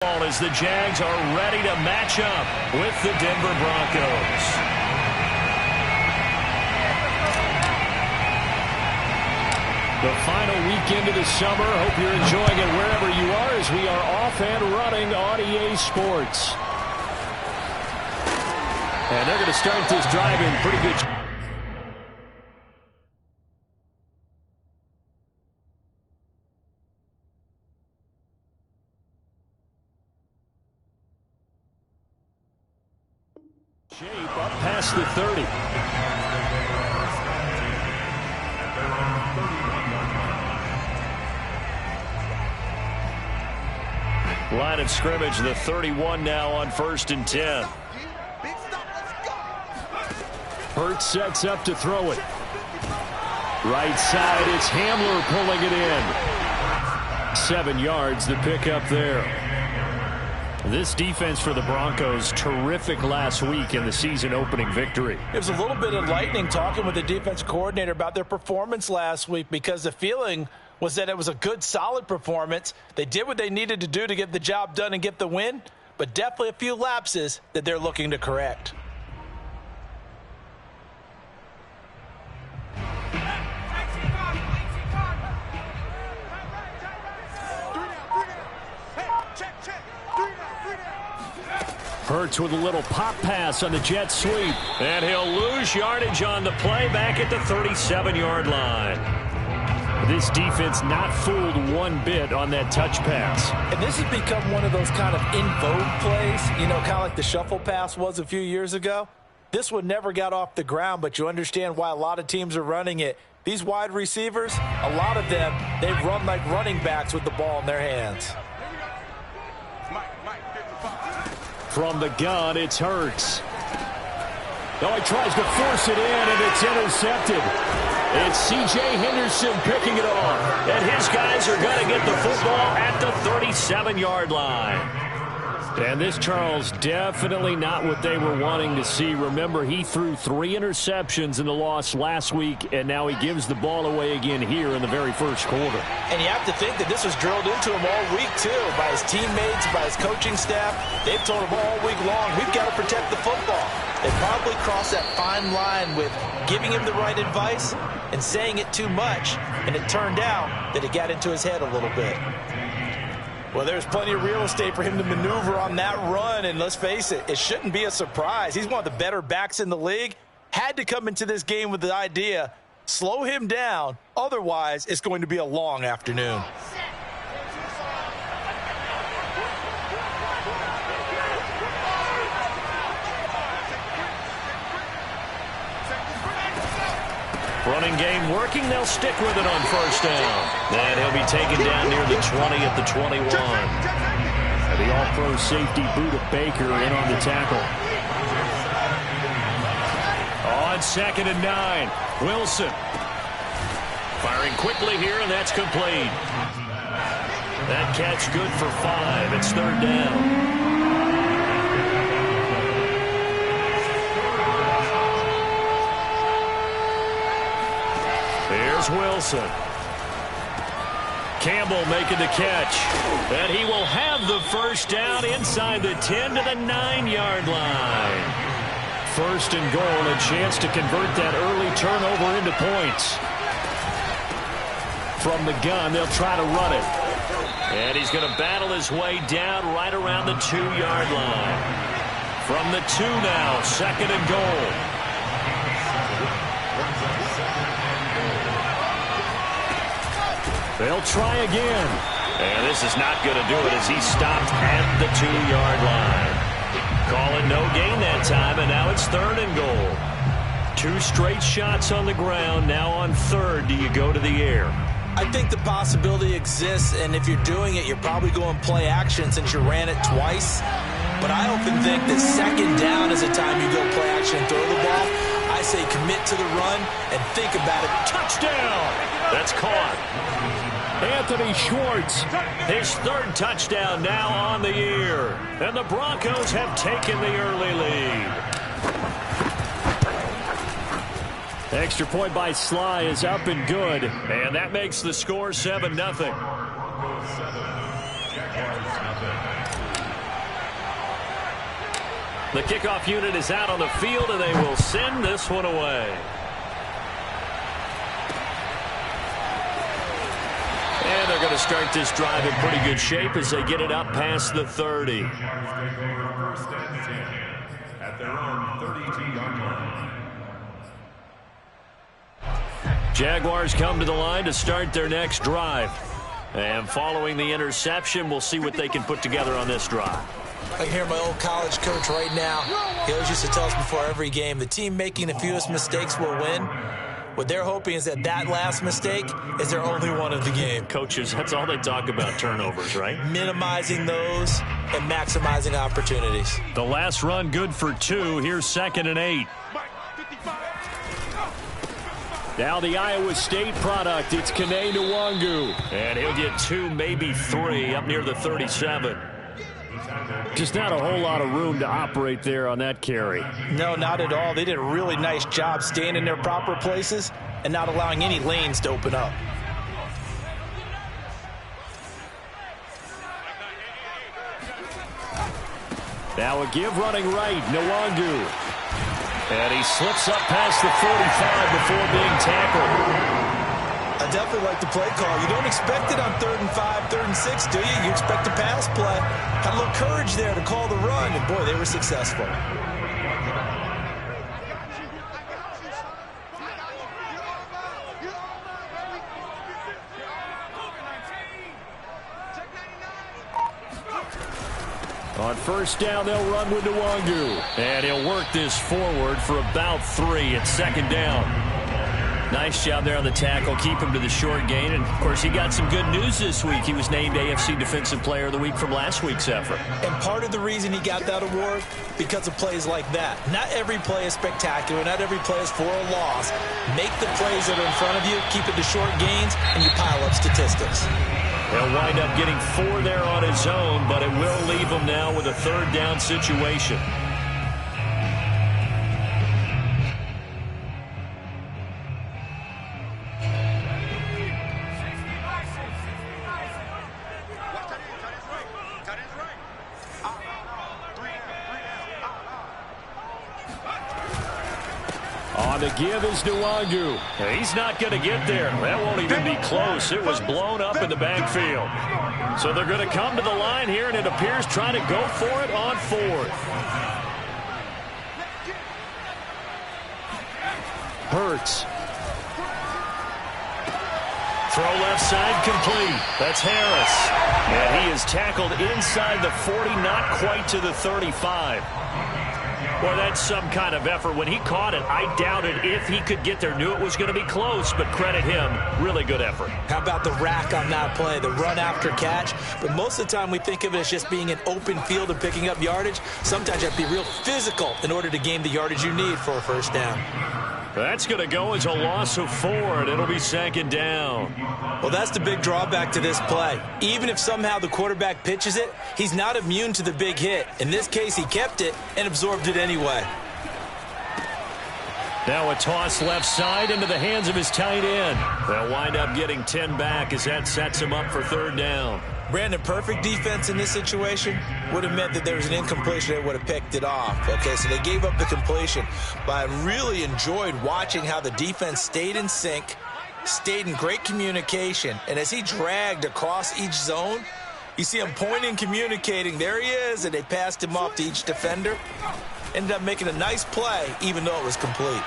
As the Jags are ready to match up with the Denver Broncos. The final weekend of the summer. Hope you're enjoying it wherever you are as we are off and running on EA Sports. And they're going to start this drive in pretty good. Shape up past the 30. Line of scrimmage, the 31 now on 1st and 10. Hurts sets up to throw it. Right side, it's Hamler pulling it in. 7 yards, the pickup there. This defense for the Broncos, terrific last week in the season-opening victory. It was a little bit enlightening talking with the defense coordinator about their performance last week because the feeling was that it was a good, solid performance. They did what they needed to do to get the job done and get the win, but definitely a few lapses that they're looking to correct. Hurts with a little pop pass on the jet sweep. And he'll lose yardage on the play back at the 37-yard line. This defense not fooled one bit on that touch pass. And this has become one of those kind of in vogue plays, you know, kind of like the shuffle pass was a few years ago. This one never got off the ground, but you understand why a lot of teams are running it. These wide receivers, a lot of them, they run like running backs with the ball in their hands. From the gun, it's Hurts. Oh, he tries to force it in, and it's intercepted. It's C.J. Henderson picking it off. And his guys are going to get the football at the 37-yard line. And this, Charles, definitely not what they were wanting to see. Remember, he threw 3 interceptions in the loss last week, and now he gives the ball away again here in the very first quarter. And you have to think that this was drilled into him all week, too, by his teammates, by his coaching staff. They've told him all week long, we've got to protect the football. They probably crossed that fine line with giving him the right advice and saying it too much, and it turned out that it got into his head a little bit. Well, there's plenty of real estate for him to maneuver on that run, and let's face it, it shouldn't be a surprise. He's one of the better backs in the league. Had to come into this game with the idea, slow him down, otherwise it's going to be a long afternoon. Running game working. They'll stick with it on 1st down. And he'll be taken down near the 20 at the 21. And the all-pro safety Budda Baker in on the tackle. On 2nd and 9. Wilson. Firing quickly here, and that's complete. That catch good for 5. It's 3rd down. Here's Wilson. Campbell making the catch. And he will have the 1st down inside the 10 to the 9-yard line. 1st and goal, a chance to convert that early turnover into points. From the gun, they'll try to run it. And he's going to battle his way down right around the 2-yard line. From the 2 now, 2nd and goal. They'll try again. And this is not going to do it as he stopped at the 2-yard line. Call it no gain that time, and now it's 3rd and goal. 2 straight shots on the ground. Now on 3rd, do you go to the air? I think the possibility exists, and if you're doing it, you're probably going play action since you ran it twice. But I often think that 2nd down is the time you go play action and throw the ball. I say commit to the run and think about it. Touchdown! That's caught. Anthony Schwartz, his 3rd touchdown now on the year. And the Broncos have taken the early lead. Extra point by Sly is up and good. And that makes the score 7-0. The kickoff unit is out on the field, and they will send this one away. And they're going to start this drive in pretty good shape as they get it up past the 30. At their own 32-yard line. Jaguars come to the line to start their next drive. And following the interception, we'll see what they can put together on this drive. I can hear my old college coach right now. He always used to tell us before every game, the team making the fewest mistakes will win. What they're hoping is that last mistake is their only one of the game. Coaches, that's all they talk about, turnovers, right? Minimizing those and maximizing opportunities. The last run good for 2. Here's 2nd and 8. Now the Iowa State product, it's Kene Nwangu. And he'll get 2, maybe 3, up near the 37. Just not a whole lot of room to operate there on that carry. No, not at all. They did a really nice job staying in their proper places and not allowing any lanes to open up. Now a give running right, Nwangu. And he slips up past the 45 before being tackled. I definitely like the play call. You don't expect it on 3rd and 5, 3rd and 6, do you? You expect a pass play. Had a little courage there to call the run, and boy, they were successful. On 1st down, they'll run with Nwangu. And he'll work this forward for about 3 at 2nd down. Nice job there on the tackle. Keep him to the short gain. And, of course, he got some good news this week. He was named AFC Defensive Player of the Week from last week's effort. And part of the reason he got that award, because of plays like that. Not every play is spectacular. Not every play is for a loss. Make the plays that are in front of you, keep it to short gains, and you pile up statistics. He'll wind up getting 4 there on his own, but it will leave him now with a 3rd down situation. On the give is Nwangu. He's not going to get there. That won't even be close. It was blown up in the backfield. So they're going to come to the line here, and it appears trying to go for it on 4th. Hurts. Throw left side complete. That's Harris. And he is tackled inside the 40, not quite to the 35. Well, that's some kind of effort. When he caught it, I doubted if he could get there. Knew it was going to be close, but credit him. Really good effort. How about the rack on that play, the run after catch? But most of the time we think of it as just being an open field and picking up yardage. Sometimes you have to be real physical in order to gain the yardage you need for a 1st down. That's going to go as a loss of 4, and it'll be 2nd down. Well, that's the big drawback to this play. Even if somehow the quarterback pitches it, he's not immune to the big hit. In this case, he kept it and absorbed it anyway. Now a toss left side into the hands of his tight end. They'll wind up getting 10 back as that sets him up for 3rd down. Brandon, perfect defense in this situation would have meant that there was an incompletion. They would have picked it off. Okay, so they gave up the completion. But I really enjoyed watching how the defense stayed in sync, stayed in great communication. And as he dragged across each zone, you see him pointing, communicating. There he is, and they passed him off to each defender. Ended up making a nice play, even though it was complete.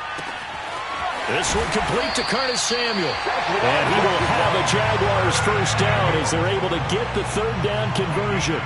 This one complete to Curtis Samuel. And he will have a Jaguars 1st down as they're able to get the 3rd down conversion.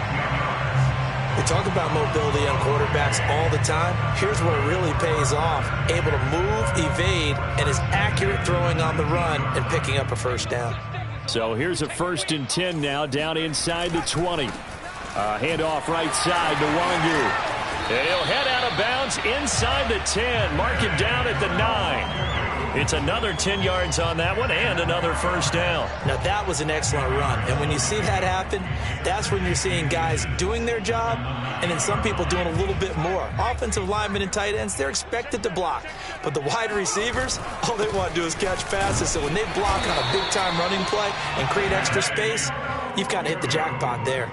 We talk about mobility on quarterbacks all the time. Here's where it really pays off. Able to move, evade, and is accurate throwing on the run and picking up a 1st down. So here's a 1st and 10 now down inside the 20. Handoff right side to Nwangu. And he'll head out of bounds inside the 10. Mark him down at the 9. It's another 10 yards on that one and another 1st down. Now, that was an excellent run. And when you see that happen, that's when you're seeing guys doing their job and then some people doing a little bit more. Offensive linemen and tight ends, they're expected to block. But the wide receivers, all they want to do is catch passes. So when they block on a big-time running play and create extra space, you've got to hit the jackpot there.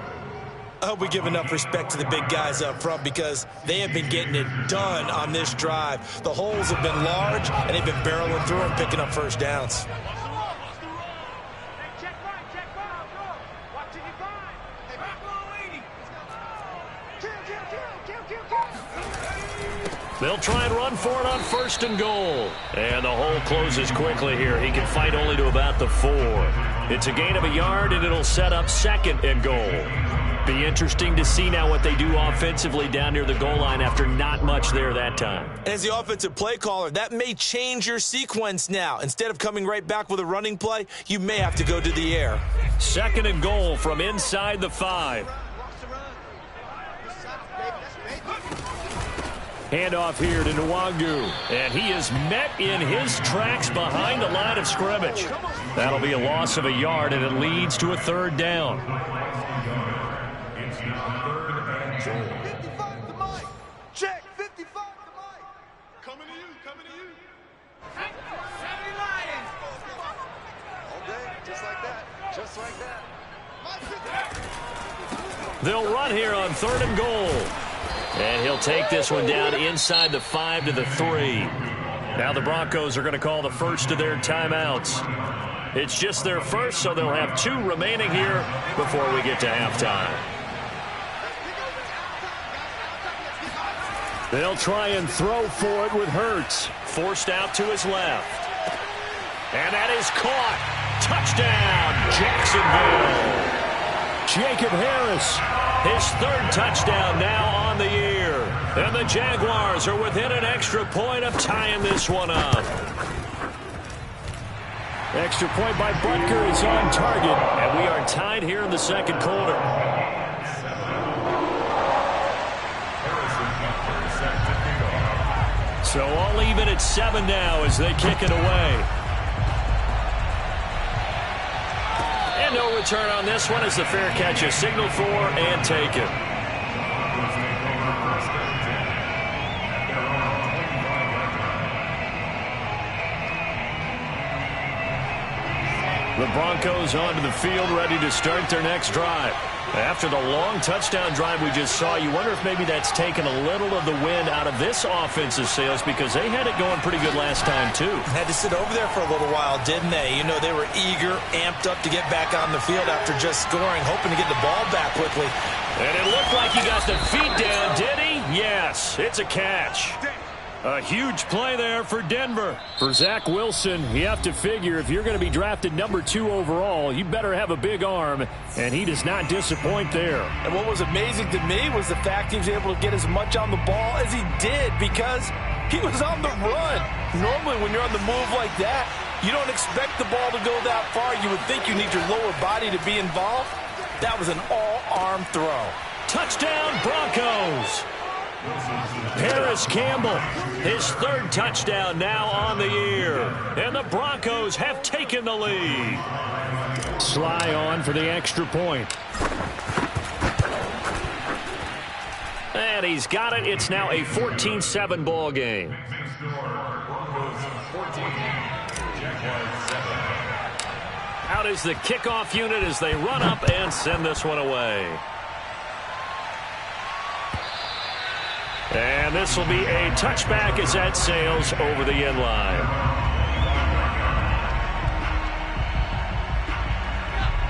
I hope we give enough respect to the big guys up front because they have been getting it done on this drive. The holes have been large, and they've been barreling through them, picking up first downs. They'll try and run for it on 1st and goal. And the hole closes quickly here. He can fight only to about the 4. It's a gain of a yard, and it'll set up 2nd and goal. Be interesting to see now what they do offensively down near the goal line after not much there that time. As the offensive play caller, that may change your sequence now. Instead of coming right back with a running play, you may have to go to the air. 2nd and goal from inside the 5. Handoff here to Nwangu, and he is met in his tracks behind the line of scrimmage. That'll be a loss of a yard, and it leads to a 3rd down. It's now 3rd and goal. 55 to Mike. Check. 55 to Mike. Coming to you. Coming to you. 70 Lions. Okay, just like that. Just like that. They'll run here on 3rd and goal. And he'll take this one down inside the 5 to the 3. Now the Broncos are going to call the first of their timeouts. It's just their first, so they'll have 2 remaining here before we get to halftime. They'll try and throw for it with Hurts. Forced out to his left. And that is caught. Touchdown, Jacksonville. Jacob Harris, his 3rd touchdown now on the year. And the Jaguars are within an extra point of tying this one up. Extra point by Butker is on target, and we are tied here in the 2nd quarter. So all even at 7 now as they kick it away. And no return on this one as the fair catch is signaled for and taken. The Broncos onto the field ready to start their next drive. After the long touchdown drive we just saw, you wonder if maybe that's taken a little of the wind out of this offensive sails because they had it going pretty good last time too. Had to sit over there for a little while, didn't they? You know, they were eager, amped up to get back on the field after just scoring, hoping to get the ball back quickly. And it looked like he got the feet down, did he? Yes, it's a catch. A huge play there for Denver. For Zach Wilson, you have to figure if you're going to be drafted number 2 overall, you better have a big arm, and he does not disappoint there. And what was amazing to me was the fact he was able to get as much on the ball as he did because he was on the run. Normally when you're on the move like that, you don't expect the ball to go that far. You would think you need your lower body to be involved. That was an all-arm throw. Touchdown, Broncos! Paris Campbell, his 3rd touchdown now on the year. And the Broncos have taken the lead. Sly on for the extra point. And he's got it. It's now a 14-7 ball game. Out is the kickoff unit as they run up and send this one away. And this will be a touchback as that sails over the end line.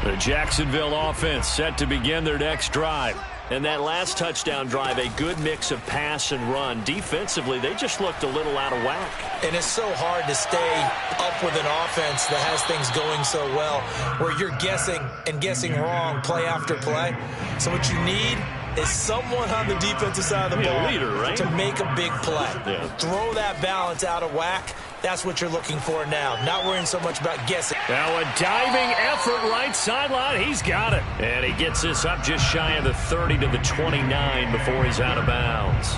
The Jacksonville offense set to begin their next drive. And that last touchdown drive, a good mix of pass and run. Defensively, they just looked a little out of whack. And it's so hard to stay up with an offense that has things going so well, where you're guessing and guessing wrong play after play. So what you need is someone on the defensive side of the ball leader, right? to make a big play. Yeah. Throw that balance out of whack. That's what you're looking for now. Not worrying so much about guessing. Now a diving effort right sideline. He's got it. And he gets this up just shy of the 30 to the 29 before he's out of bounds.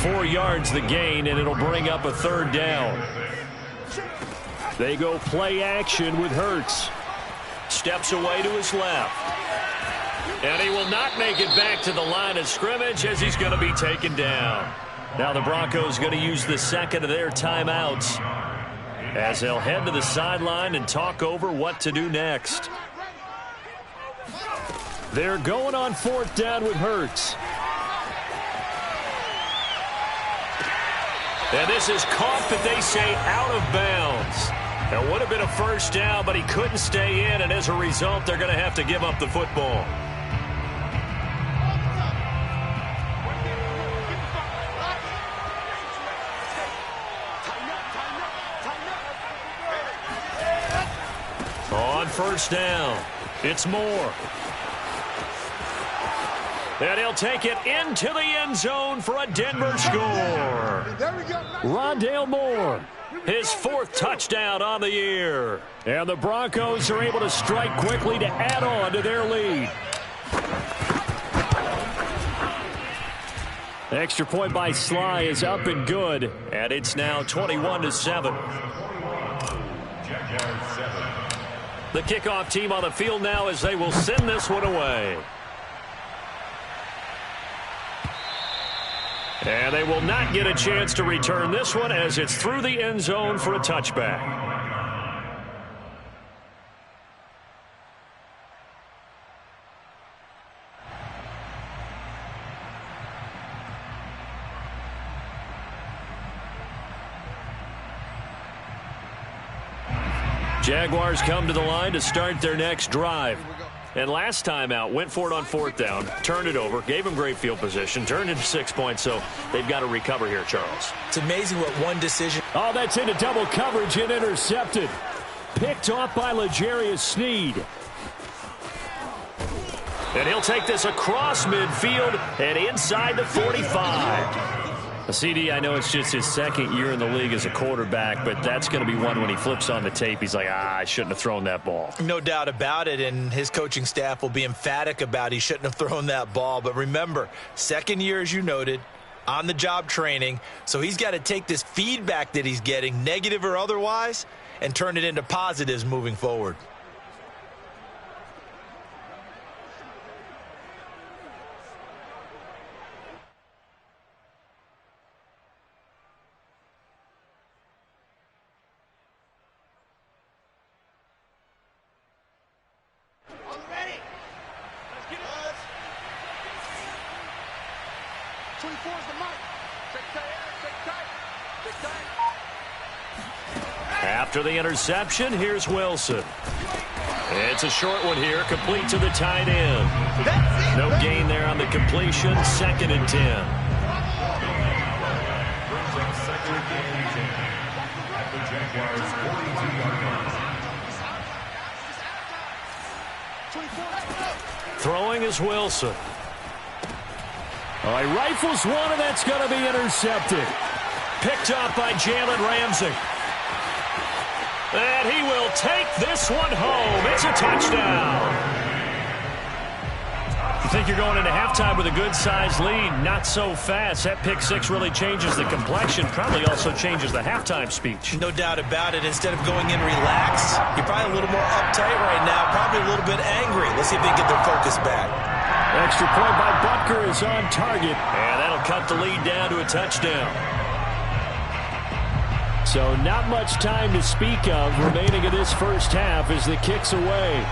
4 yards the gain, and it'll bring up a 3rd down. They go play action with Hurts. Steps away to his left. And he will not make it back to the line of scrimmage as he's going to be taken down. Now the Broncos going to use the 2nd of their timeouts as they'll head to the sideline and talk over what to do next. They're going on 4th down with Hurts. And this is caught, but they say out of bounds. It would have been a 1st down, but he couldn't stay in, and as a result, they're going to have to give up the football. On 1st down, it's Moore. And he'll take it into the end zone for a Denver score. Rondale Moore, his 4th touchdown on the year. And the Broncos are able to strike quickly to add on to their lead. Extra point by Sly is up and good. And it's now 21-7. The kickoff team on the field now as they will send this one away. And they will not get a chance to return this one as it's through the end zone for a touchback. Jaguars come to the line to start their next drive. And last time out, went for it on 4th down, turned it over, gave them great field position, turned into 6 points, so they've got to recover here, Charles. It's amazing what one decision. Oh, that's into double coverage and intercepted. Picked off by L'Jarius Sneed. And he'll take this across midfield and inside the 45. CD, I know it's just his 2nd year in the league as a quarterback, but that's going to be one when he flips on the tape, he's like, I shouldn't have thrown that ball. No doubt about it, and his coaching staff will be emphatic about he shouldn't have thrown that ball. But remember, 2nd year, as you noted, on-the-job training, so he's got to take this feedback that he's getting, negative or otherwise, and turn it into positives moving forward. After the interception, here's Wilson. It's a short one here, complete to the tight end. No gain there on the completion, 2nd and 10. Throwing is Wilson. He rifles one, and that's going to be intercepted. Picked up by Jalen Ramsey. And he will take this one home. It's a touchdown. You think you're going into halftime with a good-sized lead. Not so fast. That pick 6 really changes the complexion. Probably also changes the halftime speech. No doubt about it. Instead of going in relaxed, you're probably a little more uptight right now. Probably a little bit angry. Let's see if they can get their focus back. Extra point by Butker is on target. And that'll cut the lead down to a touchdown. So not much time to speak of remaining in this first half as the kick's away.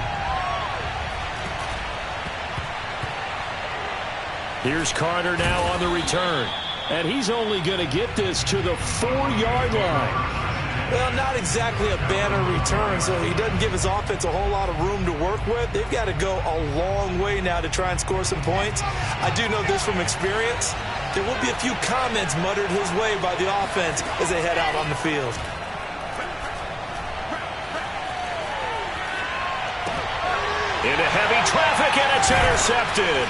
Here's Carter now on the return. And he's only going to get this to the 4-yard line. Well, not exactly a banner return, so he doesn't give his offense a whole lot of room to work with. They've got to go a long way now to try and score some points. I do know this from experience. There will be a few comments muttered his way by the offense as they head out on the field. Into heavy traffic, and it's intercepted.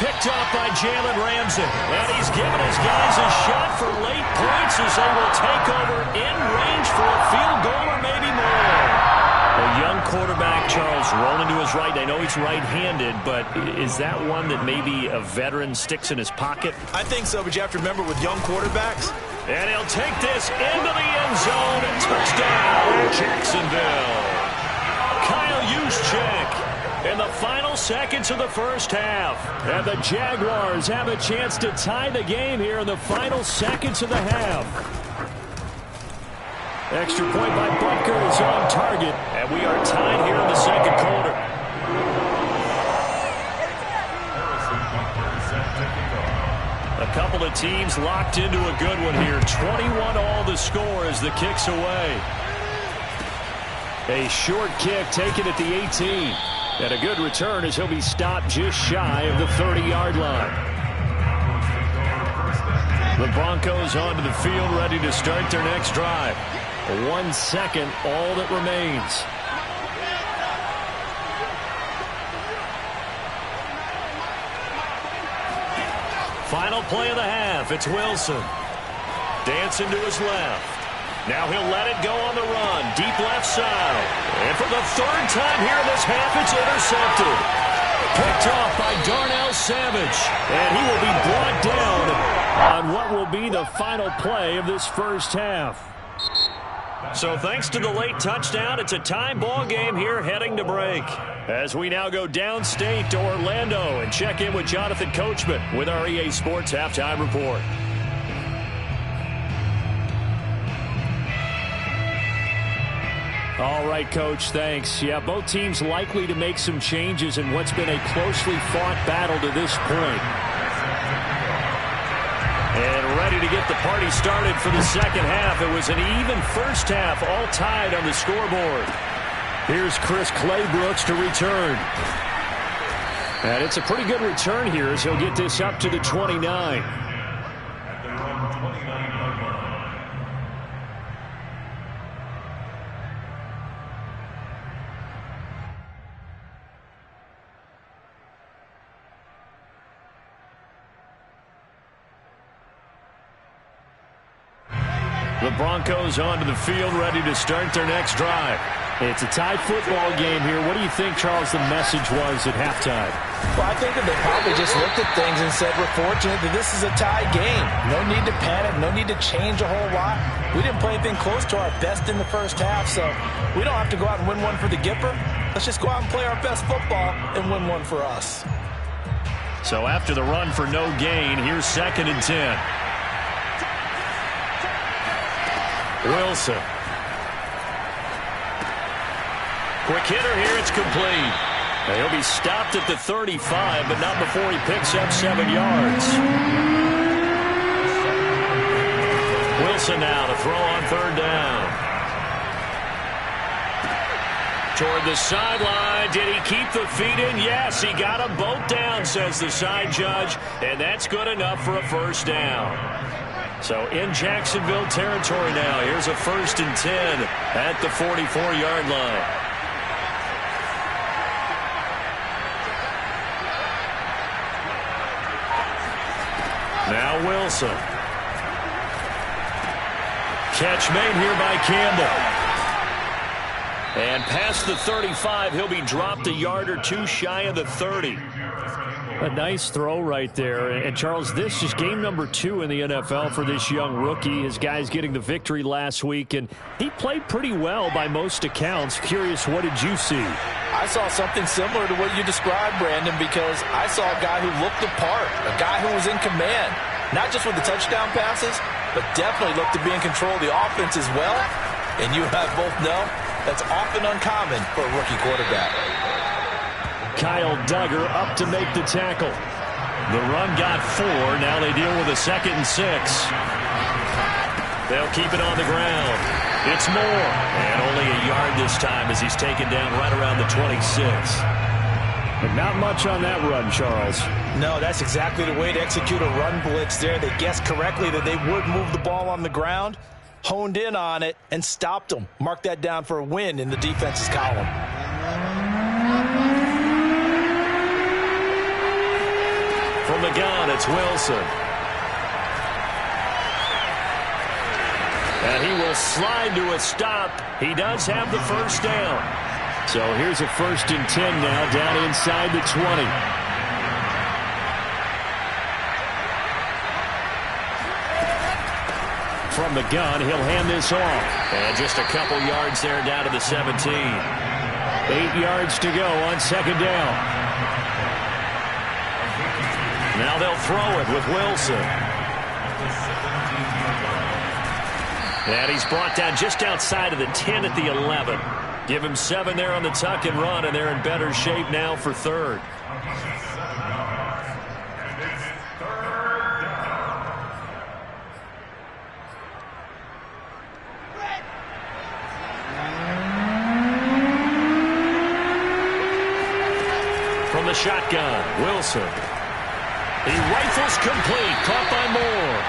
Picked off by Jalen Ramsey. And he's given his guys a shot for late points as they will take over in range for a field goal or maybe more. A young quarterback, Charles, rolling to his right. I know he's right-handed, but is that one that maybe a veteran sticks in his pocket? I think so, but you have to remember with young quarterbacks. And he'll take this into the end zone. Touchdown, Jacksonville. Kyle Juszczyk in the final seconds of the first half. And the Jaguars have a chance to tie the game here in the final seconds of the half. Extra point by Butker is on target. And we are tied here in the second quarter. A couple of teams locked into a good one here. 21 all the score as the kick's away. A short kick taken at the 18. And a good return as he'll be stopped just shy of the 30-yard line. The Broncos onto the field ready to start their next drive. 1 second, all that remains. Final play of the half. It's Wilson. Dancing to his left. Now he'll let it go on the run. Deep left side. And for the third time here in this half, it's intercepted. Picked off by Darnell Savage. And he will be brought down on what will be the final play of this first half. So thanks to the late touchdown, it's a tie ball game here heading to break. As we now go downstate to Orlando and check in with Jonathan Coachman with our EA Sports Halftime Report. All right, Coach, thanks. Yeah, both teams likely to make some changes in what's been a closely fought battle to this point. And ready to get the party started for the second half. It was an even first half, all tied on the scoreboard. Here's Chris Claybrooks to return. And it's a pretty good return here as he'll get this up to the 29. The Broncos onto the field ready to start their next drive. It's a tie football game here. What do you think, Charles, the message was at halftime? Well, I think that they probably just looked at things and said, we're fortunate that this is a tie game. No need to panic. No need to change a whole lot. We didn't play anything close to our best in the first half, so we don't have to go out and win one for the Gipper. Let's just go out and play our best football and win one for us. So after the run for no gain, here's 2nd and 10. Wilson. Quick hitter here, it's complete. And he'll be stopped at the 35, but not before he picks up 7 yards. Wilson now to throw on 3rd down. Toward the sideline, did he keep the feet in? Yes, he got them both down, says the side judge, and that's good enough for a 1st down. So in Jacksonville territory now. Here's a 1st and 10 at the 44-yard line. Now Wilson. Catch made here by Campbell. And past the 35, he'll be dropped a yard or two shy of the 30. A nice throw right there. And, Charles, this is game number 2 in the NFL for this young rookie. His guys getting the victory last week, and he played pretty well by most accounts. Curious, what did you see? I saw something similar to what you described, Brandon, because I saw a guy who looked the part, a guy who was in command, not just with the touchdown passes, but definitely looked to be in control of the offense as well. And you and I both know that's often uncommon for a rookie quarterback. Kyle Duggar up to make the tackle. The run got 4. Now they deal with a 2nd and 6. They'll keep it on the ground. It's Moore. And only a yard this time as he's taken down right around the 26. But not much on that run, Charles. No, that's exactly the way to execute a run blitz there. They guessed correctly that they would move the ball on the ground, honed in on it, and stopped them. Mark that down for a win in the defense's column. From the gun, it's Wilson. And he will slide to a stop. He does have the 1st down. So here's a 1st and 10 now down inside the 20. From the gun, he'll hand this off. And just a couple yards there down to the 17. 8 yards to go on 2nd down. Now they'll throw it with Wilson. And he's brought down just outside of the 10 at the 11. Give him 7 there on the tuck and run, and they're in better shape now for 3rd. shotgun. Wilson. He rifles complete. Caught by Moore.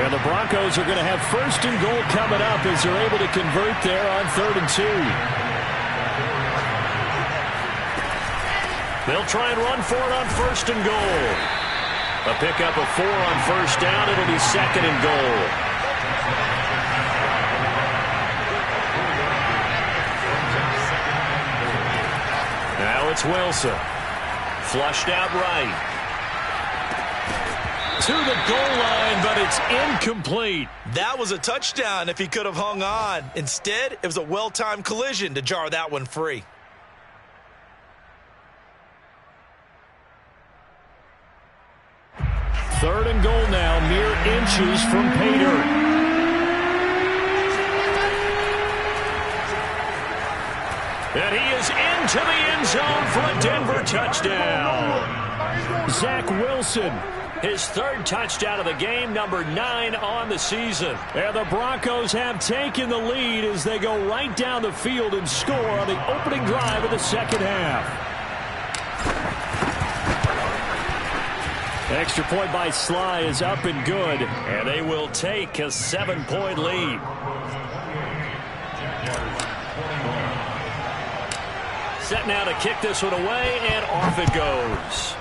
And the Broncos are going to have 1st and goal coming up as they're able to convert there on 3rd and 2. They'll try and run for it on 1st and goal. A pickup of 4 on 1st down. It'll be 2nd and goal. Now it's Wilson. Flushed out right. To the goal line, but it's incomplete. That was a touchdown if he could have hung on. Instead, it was a well-timed collision to jar that one free. Third and goal now, mere inches from pay dirt. And he is into the end zone for a Denver touchdown. Zach Wilson, his 3rd touchdown of the game, number 9 on the season. And the Broncos have taken the lead as they go right down the field and score on the opening drive of the 2nd half. Extra point by Sly is up and good, and they will take a 7-point lead. Set now to kick this one away, and off it goes.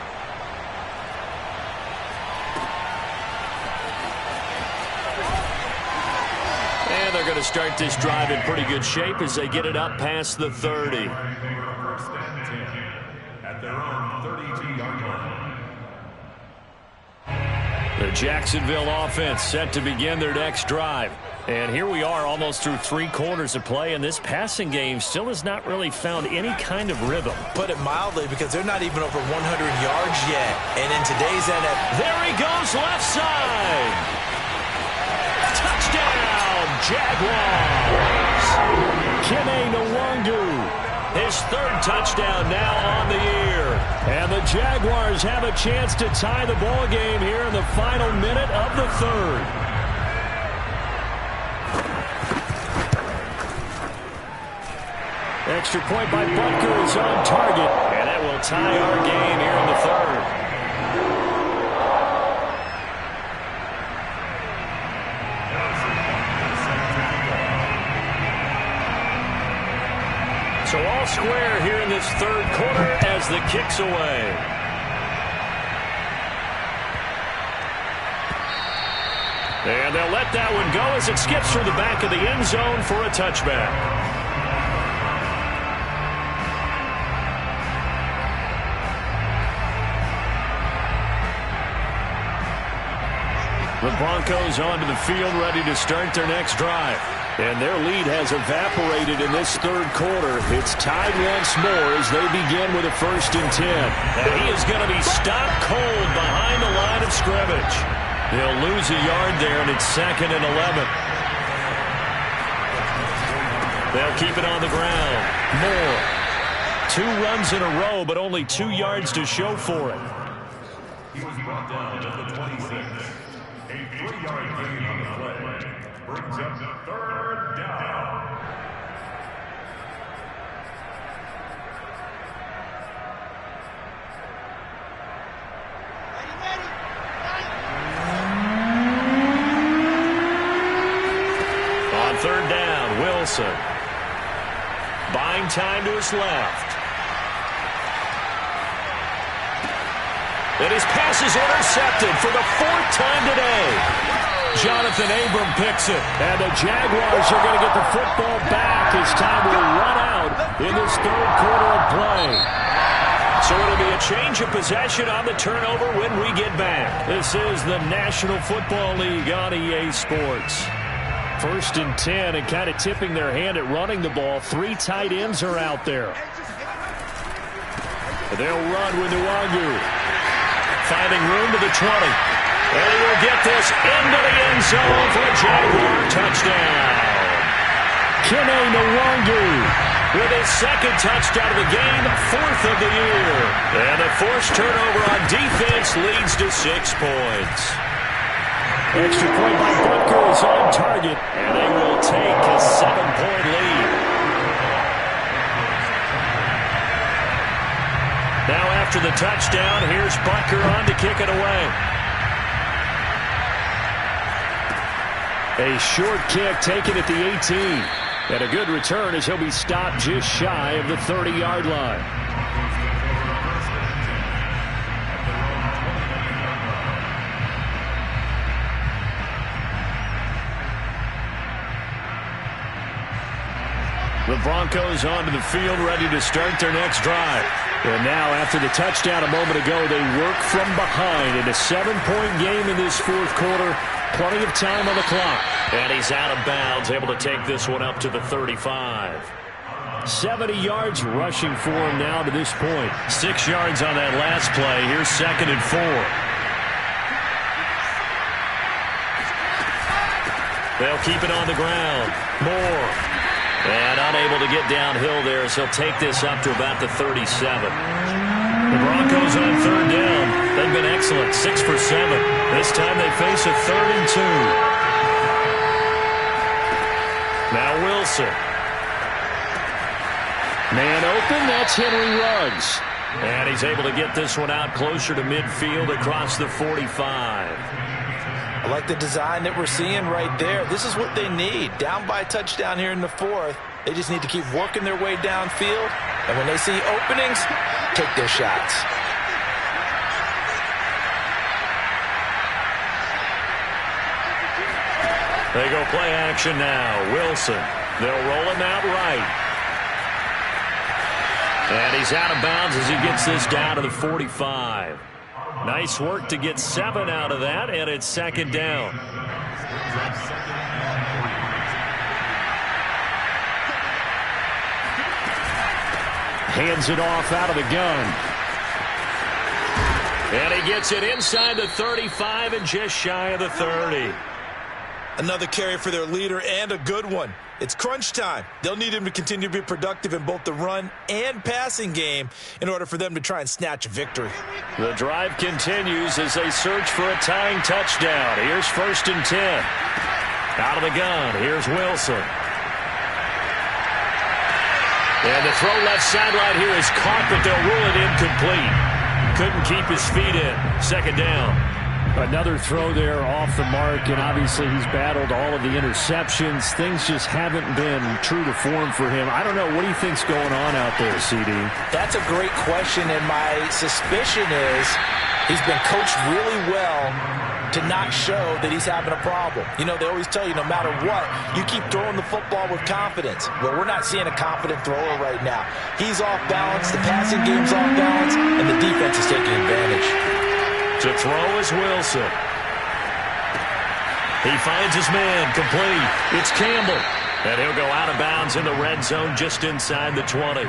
And they're going to start this drive in pretty good shape as they get it up past the 30. At their own 32-yard line. The Jacksonville offense set to begin their next drive. And here we are almost through 3 quarters of play, and this passing game still has not really found any kind of rhythm. Put it mildly, because they're not even over 100 yards yet. And in today's NFL... There he goes, left side. Touchdown, Jaguars. Kene Nwangu. His 3rd touchdown now on the year. And the Jaguars have a chance to tie the ball game here in the final minute of the 3rd. Extra point by Butker is on target. And that will tie our game here in the 3rd. So all square here in this 3rd quarter as the kick's away. And they'll let that one go as it skips through the back of the end zone for a touchback. The Broncos onto the field ready to start their next drive. And their lead has evaporated in this 3rd quarter. It's tied once more as they begin with a 1st and 10. And he is going to be stopped cold behind the line of scrimmage. They'll lose a yard there, and it's 2nd and 11. They'll keep it on the ground. Moore. 2 runs in a row, but only 2 yards to show for it. He was brought down at the 26. A 3-yard gain on the play brings up 3rd down. On 3rd down, Wilson. Buying time to his left. And his pass is intercepted for the 4th time today. Jonathan Abram picks it. And the Jaguars are going to get the football back as time will run out in this 3rd quarter of play. So it'll be a change of possession on the turnover when we get back. This is the National Football League on EA Sports. 1st and 10, and kind of tipping their hand at running the ball. 3 tight ends are out there. They'll run with Nwangu. Finding room to the 20. And he will get this into the end zone for a Jaguar touchdown. Kene Nwangu with his 2nd touchdown of the game, 4th of the year. And a forced turnover on defense leads to 6 points. Extra point by Butker is on target, and they will take a 7-point lead. Now after the touchdown. Here's Butker on to kick it away. A short kick taken at the 18. And a good return as he'll be stopped just shy of the 30-yard line. The Broncos onto the field, ready to start their next drive. And now, after the touchdown a moment ago, they work from behind in a 7-point game in this fourth quarter. Plenty of time on the clock. And he's out of bounds, able to take this one up to the 35. 70 yards rushing for him now to this point. 6 yards on that last play. Here's 2nd and 4. They'll keep it on the ground. Moore. And unable to get downhill there as he'll take this up to about the 37. The Broncos on 3rd down. They've been excellent, 6 for 7. This time they face a 3rd and 2. Now Wilson. Man open, that's Henry Ruggs. And he's able to get this one out closer to midfield across the 45. I like the design that we're seeing right there. This is what they need. Down by a touchdown here in the 4th. They just need to keep working their way downfield. And when they see openings, take their shots. They go play action now. Wilson. They'll roll him out right. And he's out of bounds as he gets this down to the 45. Nice work to get 7 out of that, and it's 2nd down. Hands it off out of the gun. And he gets it inside the 35 and just shy of the 30. Another carry for their leader and a good one. It's crunch time. They'll need him to continue to be productive in both the run and passing game in order for them to try and snatch a victory. The drive continues as they search for a tying touchdown. Here's 1st and 10. Out of the gun. Here's Wilson. And the throw left sideline here is caught, but they'll rule it incomplete. Couldn't keep his feet in. 2nd down. Another throw there off the mark, and obviously he's battled all of the interceptions. Things just haven't been true to form for him. I don't know. What do you think's going on out there, CD? That's a great question, and my suspicion is he's been coached really well to not show that he's having a problem. You know, they always tell you no matter what, you keep throwing the football with confidence. Well, we're not seeing a confident thrower right now. He's off balance, the passing game's off balance, and the defense is taking advantage. To throw is Wilson. He finds his man, complete. It's Campbell. And he'll go out of bounds in the red zone just inside the 20.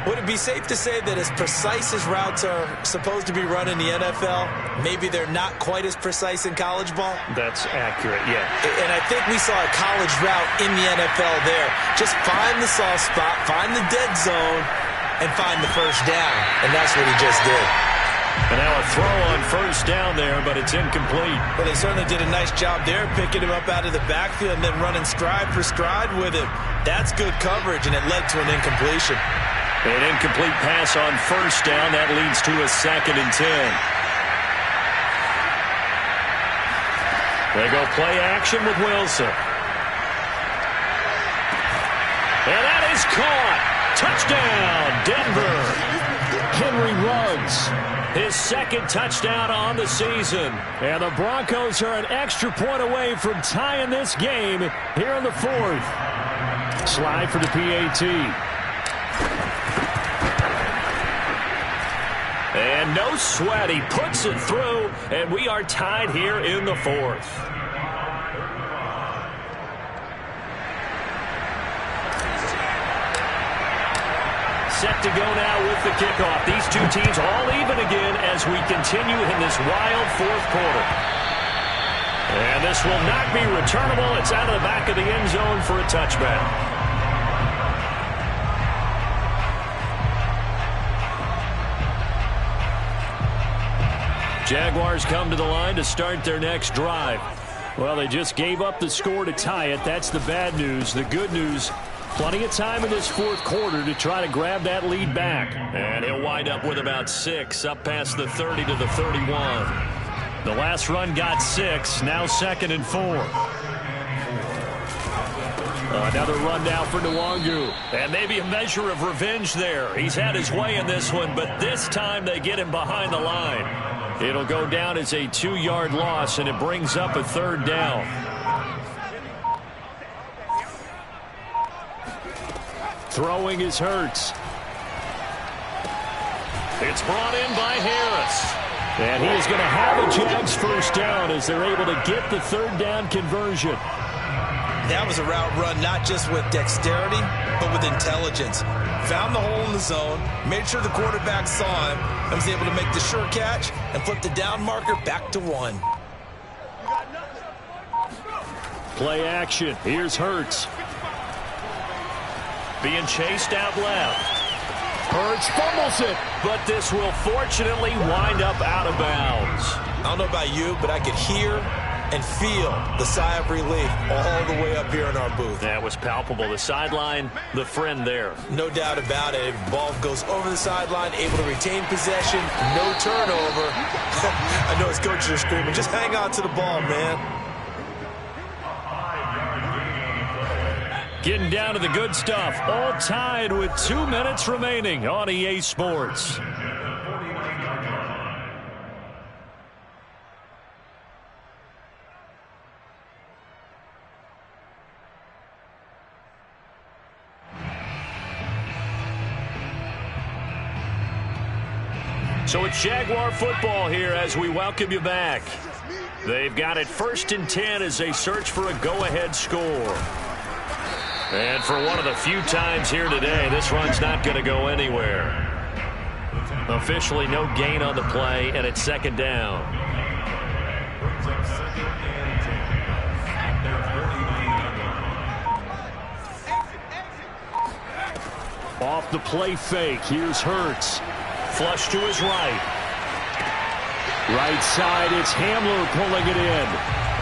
Would it be safe to say that as precise as routes are supposed to be run in the NFL, maybe they're not quite as precise in college ball? That's accurate, yeah. And I think we saw a college route in the NFL there. Just find the soft spot, find the dead zone, and find the first down. And that's what he just did. And now a throw on 1st down there, but it's incomplete. Well, they certainly did a nice job there, picking him up out of the backfield and then running stride for stride with him. That's good coverage, and it led to an incompletion. An incomplete pass on 1st down. That leads to a 2nd and 10. They go play action with Wilson. And that is caught. Touchdown, Denver. Henry Ruggs. His 2nd touchdown on the season. And the Broncos are an extra point away from tying this game here in the 4th. Slide for the PAT. And no sweat. He puts it through, and we are tied here in the 4th. Set to go now with the kickoff. These two teams all even again as we continue in this wild 4th quarter. And this will not be returnable. It's out of the back of the end zone for a touchback. Jaguars come to the line to start their next drive. Well, they just gave up the score to tie it. That's the bad news. The good news, Plenty of time in this fourth quarter to try to grab that lead back. And he'll wind up with about 6, up past the 30 to the 31. The last run got 6, now 2nd and 4. Another run now for Nwangu. And maybe a measure of revenge there. He's had his way in this one, but this time they get him behind the line. It'll go down as a 2-yard loss, and it brings up a 3rd down. Throwing is Hurts. It's brought in by Harris. And he is going to have a Jags first down as they're able to get the 3rd down conversion. That was a route run not just with dexterity, but with intelligence. Found the hole in the zone, made sure the quarterback saw him, and was able to make the sure catch and flip the down marker back to 1. Play action. Here's Hurts. Being chased out left. Hurts fumbles it, but this will fortunately wind up out of bounds. I don't know about you, but I could hear and feel the sigh of relief all the way up here in our booth. That was palpable. The sideline, the friend there. No doubt about it. Ball goes over the sideline, able to retain possession, no turnover. I know his coaches are screaming, just hang on to the ball, man. Getting down to the good stuff. All tied with 2 minutes remaining on EA Sports. So it's Jaguar football here as we welcome you back. They've got it 1st and 10 as they search for a go-ahead score. And for one of the few times here today, this run's not going to go anywhere. Officially no gain on the play, and it's 2nd down. Off the play fake, here's Hurts. Flush to his right. Right side, it's Hamler pulling it in.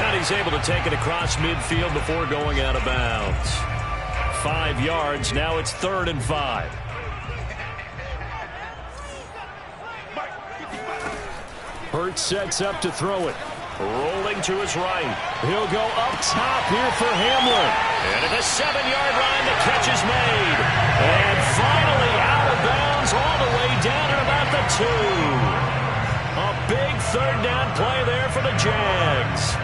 And he's able to take it across midfield before going out of bounds. 5 yards, now it's 3rd and 5. Hurts sets up to throw it. Rolling to his right. He'll go up top here for Hamler. And at the 7-yard line, the catch is made. And finally out of bounds all the way down at about the 2. A big 3rd down play there for the Jags.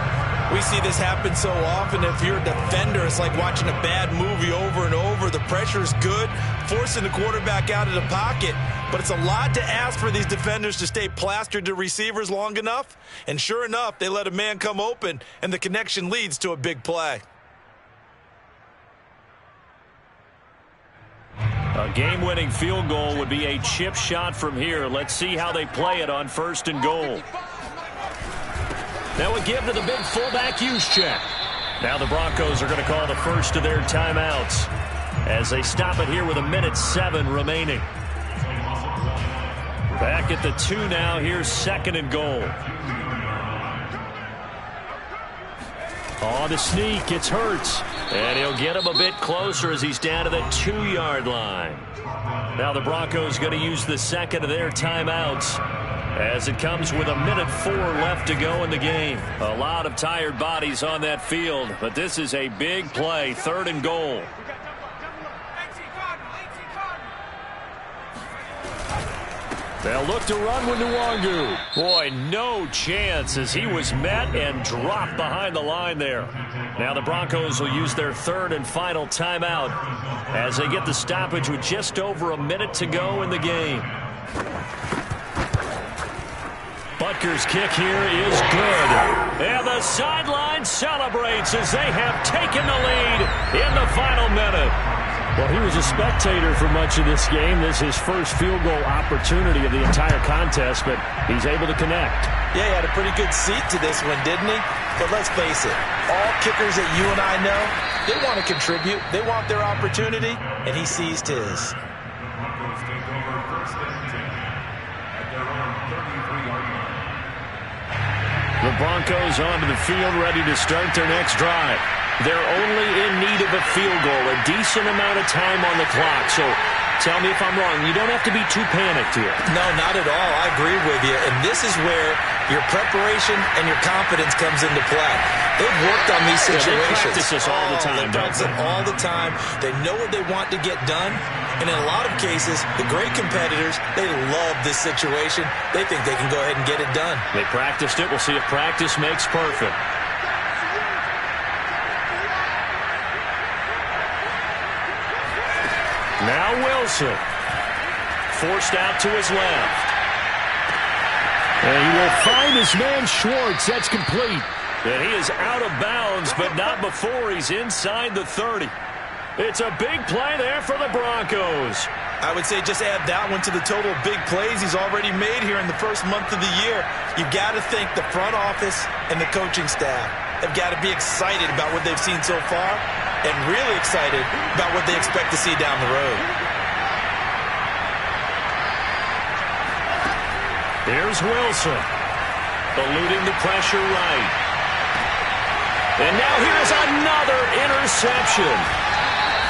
We see this happen so often. If you're a defender, it's like watching a bad movie over and over. The pressure is good, forcing the quarterback out of the pocket. But it's a lot to ask for these defenders to stay plastered to receivers long enough. And sure enough, they let a man come open, and the connection leads to a big play. A game-winning field goal would be a chip shot from here. Let's see how they play it on 1st and goal. That would give to the big fullback use check. Now the Broncos are going to call the first of their timeouts as they stop it here with 1:07 remaining. Back at the 2 now. Here's 2nd and goal. On the sneak, it's Hurts. And he'll get him a bit closer as he's down to the 2-yard line. Now the Broncos going to use the 2nd of their timeouts as it comes with 1:04 left to go in the game. A lot of tired bodies on that field, but this is a big play. 3rd and goal. They'll look to run with Nwangu. Boy, no chance as he was met and dropped behind the line there. Now the Broncos will use their 3rd and final timeout as they get the stoppage with just over a minute to go in the game. Butker's kick here is good. And the sideline celebrates as they have taken the lead in the final minute. Well, he was a spectator for much of this game. This is his first field goal opportunity of the entire contest, but he's able to connect. Yeah, he had a pretty good seat to this one, didn't he? But let's face it, all kickers that you and I know, they want to contribute. They want their opportunity, and he seized his. The Broncos onto the field, ready to start their next drive. They're only in need of a field goal, a decent amount of time on the clock. So tell me if I'm wrong. You don't have to be too panicked here. No, not at all. I agree with you. And this is where your preparation and your confidence comes into play. They've worked on these situations. They practice this all the time. They practice it all the time. They know what they want to get done. And in a lot of cases, the great competitors, they love this situation. They think they can go ahead and get it done. They practiced it. We'll see if practice makes perfect. Now Wilson. Forced out to his left. And he will find his man Schwartz. That's complete. And he is out of bounds, but not before he's inside the 30. It's a big play there for the Broncos. I would say just add that one to the total big plays he's already made here in the first month of the year. You've got to think the front office and the coaching staff have got to be excited about what they've seen so far and really excited about what they expect to see down the road. Here's Wilson, eluding the pressure right. And now here's another interception.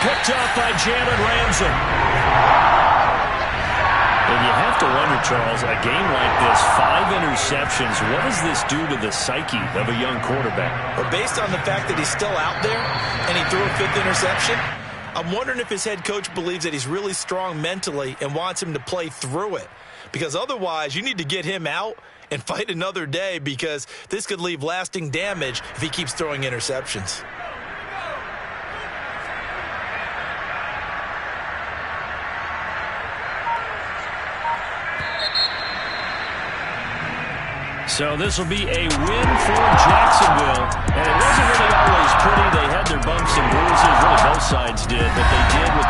Picked up by Jalen Ramsey. And you have to wonder, Charles, a game like this, 5 interceptions, what does this do to the psyche of a young quarterback? But based on the fact that he's still out there and he threw a 5th interception, I'm wondering if his head coach believes that he's really strong mentally and wants him to play through it. Because otherwise, you need to get him out and fight another day, because this could leave lasting damage if he keeps throwing interceptions. So this will be a win for Jacksonville. And it wasn't really always pretty. They had their bumps and bruises. Really, both sides did. But